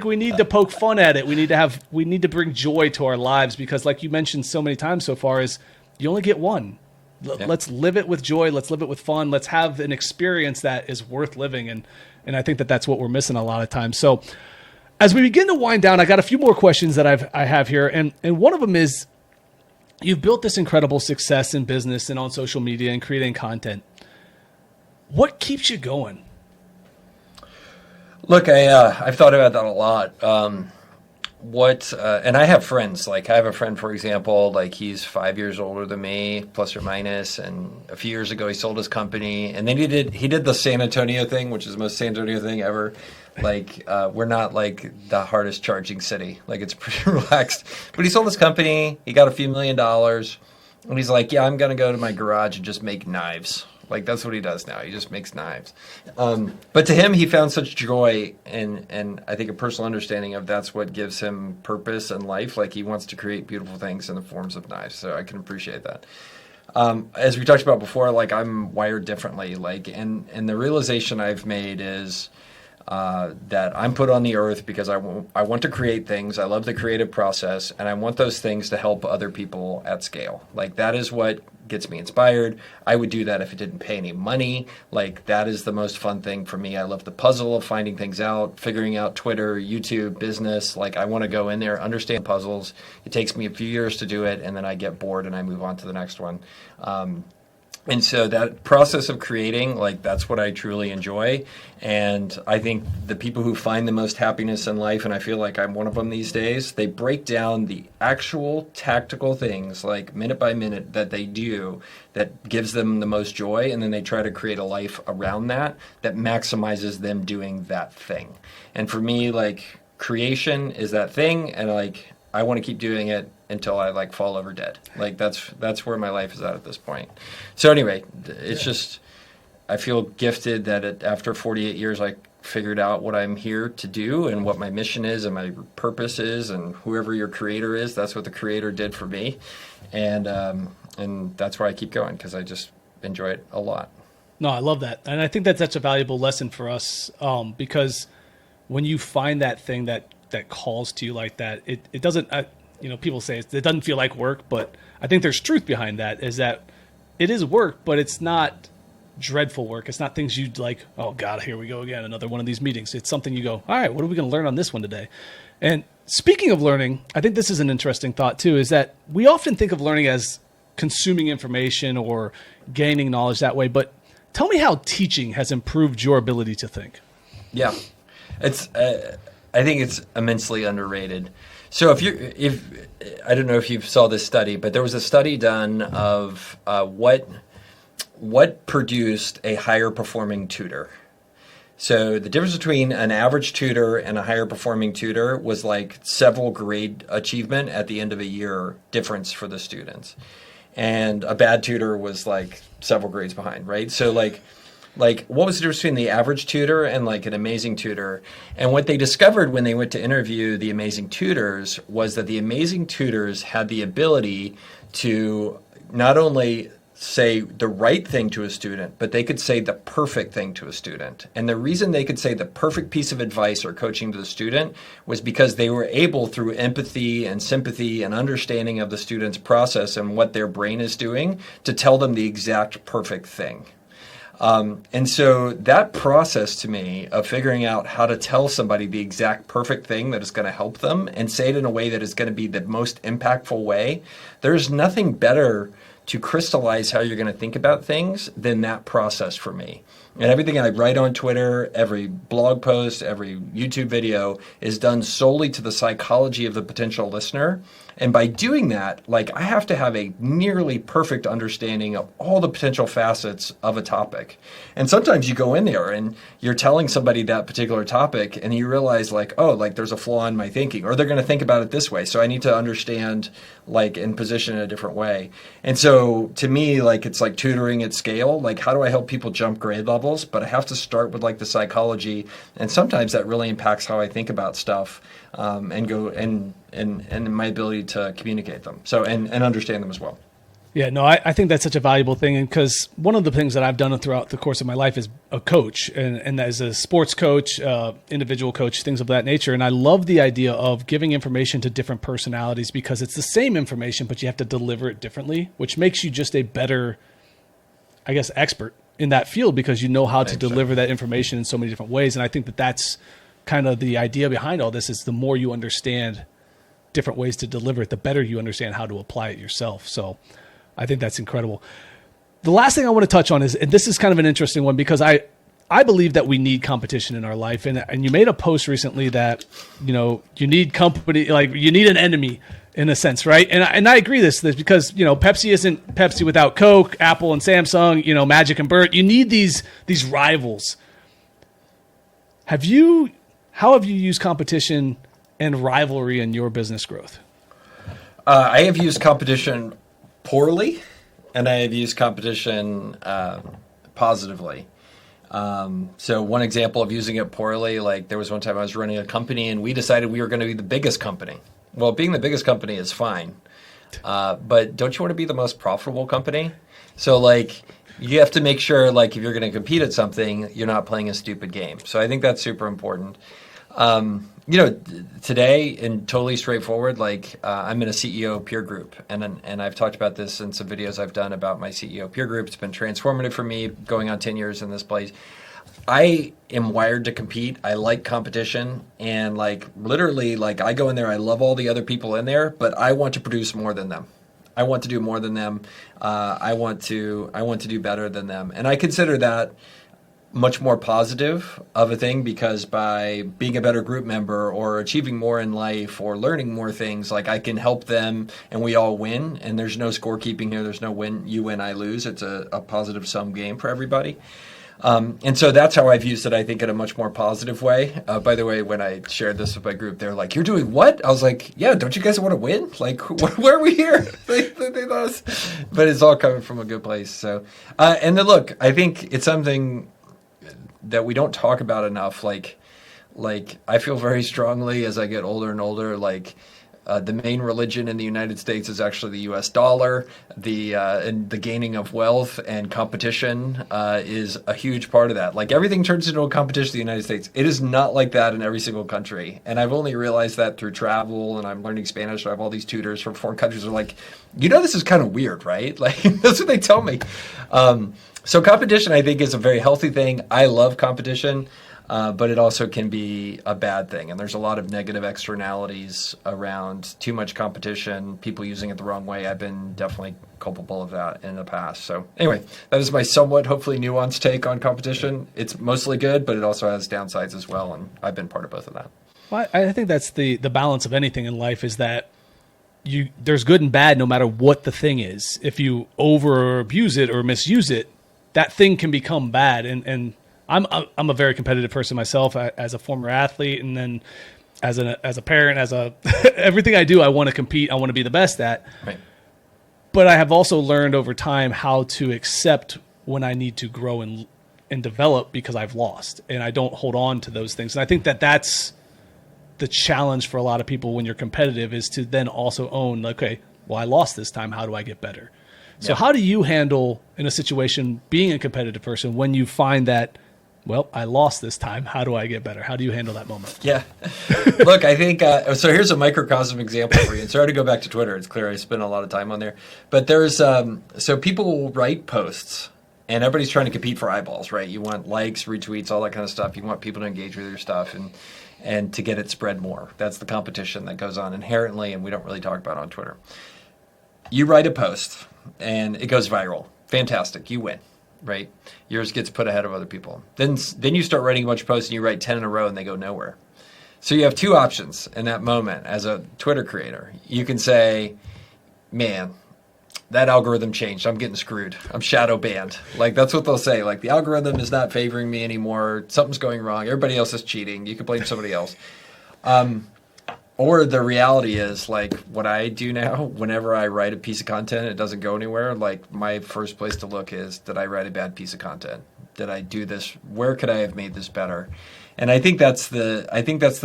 we need to poke fun at it. We need to bring joy to our lives, because, like you mentioned so many times so far, is you only get one. Let's live it with joy. Let's live it with fun. Let's have an experience that is worth living, and I think that that's what we're missing a lot of times. So, as we begin to wind down, I got a few more questions that I have here, and one of them is, you've built this incredible success in business and on social media and creating content. What keeps you going? Look, I've thought about that a lot. And I have friends. Like I have a friend, for example, like he's 5 years older than me, plus or minus. And a few years ago, he sold his company, and then he did the San Antonio thing, which is the most San Antonio thing ever. Like we're not like the hardest charging city. Like it's pretty relaxed. But he sold his company. He got a few $1 million, and he's like, "Yeah, I'm gonna go to my garage and just make knives." Like that's what he does now. He just makes knives. But to him, he found such joy and I think a personal understanding of that's what gives him purpose in life. Like he wants to create beautiful things in the forms of knives. So I can appreciate that. As we talked about before, like I'm wired differently. Like and the realization I've made is that I'm put on the earth because I want to create things. I love the creative process, and I want those things to help other people at scale. Like that is what gets me inspired. I would do that if it didn't pay any money. Like that is the most fun thing for me. I love the puzzle of finding things out, figuring out Twitter, YouTube, business. Like I want to go in there, understand puzzles. It takes me a few years to do it, and then I get bored and I move on to the next one. And so that process of creating, like, that's what I truly enjoy. And I think the people who find the most happiness in life, and I feel like I'm one of them these days, they break down the actual tactical things, like minute by minute, that they do that gives them the most joy. And then they try to create a life around that maximizes them doing that thing. And for me, like, creation is that thing. And like, I want to keep doing it until I like fall over dead. Like that's where my life is at this point. So anyway, it's just, I feel gifted that after 48 years, I figured out what I'm here to do and what my mission is and my purpose is, and whoever your creator is, that's what the creator did for me. And that's why I keep going, because I just enjoy it a lot. No, I love that. And I think that's such a valuable lesson for us, because when you find that thing that calls to you like that, it doesn't, people say it doesn't feel like work, but I think there's truth behind that, is that it is work, but it's not dreadful work. It's not things you'd like, oh God, here we go again, another one of these meetings. It's something you go, all right, what are we going to learn on this one today? And speaking of learning, I think this is an interesting thought too, is that we often think of learning as consuming information or gaining knowledge that way, but tell me how teaching has improved your ability to think. Yeah, it's, I think it's immensely underrated. So if I don't know if you saw this study, but there was a study done of what produced a higher performing tutor. So the difference between an average tutor and a higher performing tutor was like several grade achievement at the end of a year difference for the students. And a bad tutor was like several grades behind, right? So like what was the difference between the average tutor and like an amazing tutor? And what they discovered when they went to interview the amazing tutors was that the amazing tutors had the ability to not only say the right thing to a student, but they could say the perfect thing to a student. And the reason they could say the perfect piece of advice or coaching to the student was because they were able, through empathy and sympathy and understanding of the student's process and what their brain is doing, to tell them the exact perfect thing. And so that process to me of figuring out how to tell somebody the exact perfect thing that is going to help them and say it in a way that is going to be the most impactful way, there's nothing better to crystallize how you're going to think about things than that process for me. And everything I write on Twitter, every blog post, every YouTube video is done solely to the psychology of the potential listener. And by doing that, like, I have to have a nearly perfect understanding of all the potential facets of a topic. And sometimes you go in there and you're telling somebody that particular topic and you realize like, oh, like there's a flaw in my thinking, or they're going to think about it this way. So I need to understand like and position it a different way. And so to me, like, it's like tutoring at scale. Like, how do I help people jump grade levels? But I have to start with like the psychology. And sometimes that really impacts how I think about stuff. And go and my ability to communicate them, so and understand them as well. Yeah, no, I think that's such a valuable thing, and because one of the things that I've done throughout the course of my life is a coach, and as a sports coach, individual coach, things of that nature. And I love the idea of giving information to different personalities, because it's the same information, but you have to deliver it differently, which makes you just a better, I guess, expert in that field, because you know how to deliver that information in so many different ways. And I think that that's kind of the idea behind all this, is the more you understand different ways to deliver it, the better you understand how to apply it yourself. So I think that's incredible. The last thing I want to touch on is, and this is kind of an interesting one, because I believe that we need competition in our life. And you made a post recently that, you need company, like you need an enemy in a sense, right? And I agree this because, Pepsi isn't Pepsi without Coke, Apple and Samsung, Magic and Burt. You need these rivals. How have you used competition and rivalry in your business growth? I have used competition poorly, and I have used competition positively. So one example of using it poorly, like there was one time I was running a company and we decided we were going to be the biggest company. Well, being the biggest company is fine, but don't you want to be the most profitable company? So like, you have to make sure, like, if you're going to compete at something, you're not playing a stupid game. So I think that's super important. Today, and totally straightforward, like I'm in a CEO peer group, and I've talked about this in some videos I've done about my CEO peer group. It's been transformative for me, going on 10 years in this place. I am wired to compete. I like competition, and like literally, like I go in there, I love all the other people in there, but I want to produce more than them. I want to do more than them. I want to do better than them. And I consider that much more positive of a thing, because by being a better group member or achieving more in life or learning more things, like I can help them and we all win, and there's no scorekeeping here. There's no win, you win, I lose. It's a positive sum game for everybody. And so that's how I've used it, I think, in a much more positive way. By the way, when I shared this with my group, they're like, "You're doing what?" I was like, "Yeah, don't you guys want to win? Like, where are we here?" They thought but it's all coming from a good place. So, and then look, I think it's something that we don't talk about enough. Like I feel very strongly as I get older and older, the main religion in the United States is actually the U.S. dollar. And the gaining of wealth and competition is a huge part of that. Like, everything turns into a competition in the United States. It is not like that in every single country. And I've only realized that through travel, and I'm learning Spanish. I have all these tutors from foreign countries who are like, this is kind of weird, right? Like, that's what they tell me. So competition, I think, is a very healthy thing. I love competition. But it also can be a bad thing. And there's a lot of negative externalities around too much competition, people using it the wrong way. I've been definitely culpable of that in the past. So anyway, that is my somewhat, hopefully, nuanced take on competition. It's mostly good, but it also has downsides as well. And I've been part of both of that. Well, I think that's the balance of anything in life, is that there's good and bad no matter what the thing is. If you over abuse it or misuse it, that thing can become bad. And I'm a very competitive person myself, as a former athlete, and then as a parent, everything I do, I want to compete. I want to be the best at. Right. But I have also learned over time how to accept when I need to grow and develop, because I've lost, and I don't hold on to those things. And I think that's the challenge for a lot of people when you're competitive, is to then also own, okay, well, I lost this time. How do I get better? So how do you handle, in a situation, being a competitive person, when you find that, well, I lost this time, how do I get better? How do you handle that moment? Yeah. Look, I think, so here's a microcosm example for you. And sorry to go back to Twitter. It's clear I spend a lot of time on there. But there's, so people will write posts, and everybody's trying to compete for eyeballs, right? You want likes, retweets, all that kind of stuff. You want people to engage with your stuff and to get it spread more. That's the competition that goes on inherently, and we don't really talk about on Twitter. You write a post, and it goes viral. Fantastic. You win. Right? Yours gets put ahead of other people. Then you start writing a bunch of posts, and you write 10 in a row, and they go nowhere. So you have two options in that moment as a Twitter creator. You can say, man, that algorithm changed. I'm getting screwed. I'm shadow banned. Like, that's what they'll say. Like, the algorithm is not favoring me anymore. Something's going wrong. Everybody else is cheating. You can blame somebody else. Or the reality is, like, what I do now, whenever I write a piece of content, it doesn't go anywhere. Like, my first place to look is, did I write a bad piece of content? Did I do this? Where could I have made this better? And I think that's the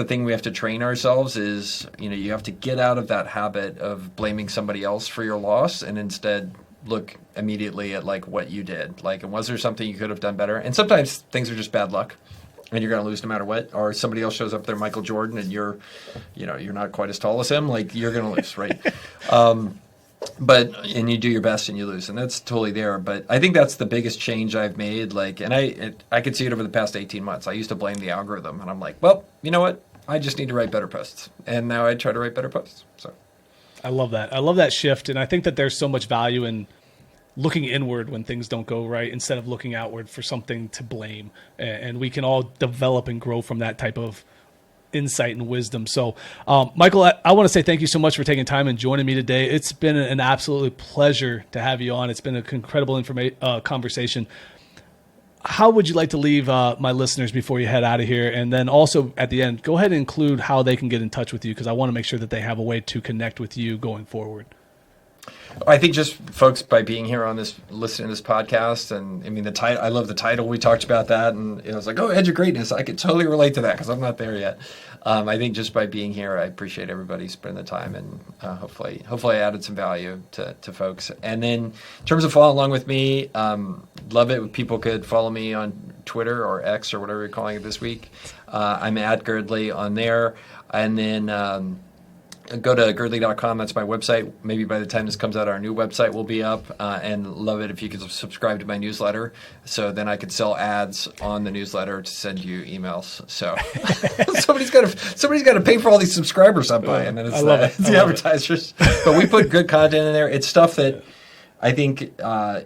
thing we have to train ourselves is, you have to get out of that habit of blaming somebody else for your loss, and instead look immediately at, like, what you did. Like, and was there something you could have done better? And sometimes things are just bad luck, and you're going to lose no matter what. Or somebody else shows up there, Michael Jordan, and you're not quite as tall as him. Like, you're going to lose, right? And you do your best and you lose, and that's totally there. But I think that's the biggest change I've made. Like, and I could see it over the past 18 months. I used to blame the algorithm, and I'm like, well, you know what? I just need to write better posts, and now I try to write better posts. So, I love that. I love that shift, and I think that there's so much value in looking inward when things don't go right instead of looking outward for something to blame. And we can all develop and grow from that type of insight and wisdom. So, Michael, I want to say thank you so much for taking time and joining me today. It's been an absolute pleasure to have you on. It's been an incredible conversation. How would you like to leave my listeners before you head out of here? And then also at the end, go ahead and include how they can get in touch with you, because I want to make sure that they have a way to connect with you going forward. I think just folks, by being here on this, listening to this podcast, and I mean the title. I love the title. We talked about that, and it was like, Edge of Greatness. I could totally relate to that because I'm not there yet. I think just by being here, I appreciate everybody spending the time, and hopefully I added some value to folks. And then in terms of following along with me, love it if people could follow me on Twitter or X or whatever you're calling it this week. I'm at Girdley on there, and then. go to girdley.com. That's my website. Maybe by the time this comes out, our new website will be up. And love it if you could subscribe to my newsletter. So then I could sell ads on the newsletter to send you emails. So somebody's got to pay for all these subscribers I'm buying. And it's the advertisers. But we put good content in there. It's stuff that I think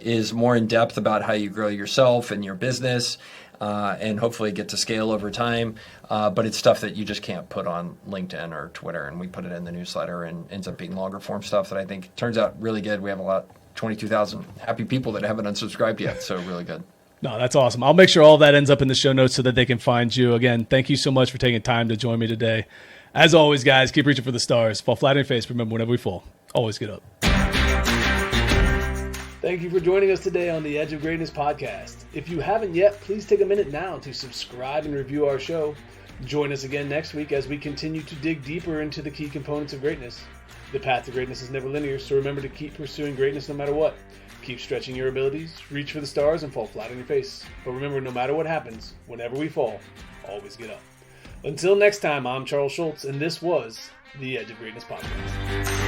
is more in depth about how you grow yourself and your business. And hopefully get to scale over time. But it's stuff that you just can't put on LinkedIn or Twitter. And we put it in the newsletter and ends up being longer form stuff that I think turns out really good. We have 22,000 happy people that haven't unsubscribed yet. So really good. No, that's awesome. I'll make sure all that ends up in the show notes so that they can find you. Again, thank you so much for taking time to join me today. As always, guys, keep reaching for the stars. Fall flat on your face. Remember, whenever we fall, always get up. Thank you for joining us today on the Edge of Greatness podcast. If you haven't yet, please take a minute now to subscribe and review our show. Join us again next week as we continue to dig deeper into the key components of greatness. The path to greatness is never linear, so remember to keep pursuing greatness no matter what. Keep stretching your abilities, reach for the stars, and fall flat on your face. But remember, no matter what happens, whenever we fall, always get up. Until next time, I'm Charles Schultz, and this was the Edge of Greatness podcast.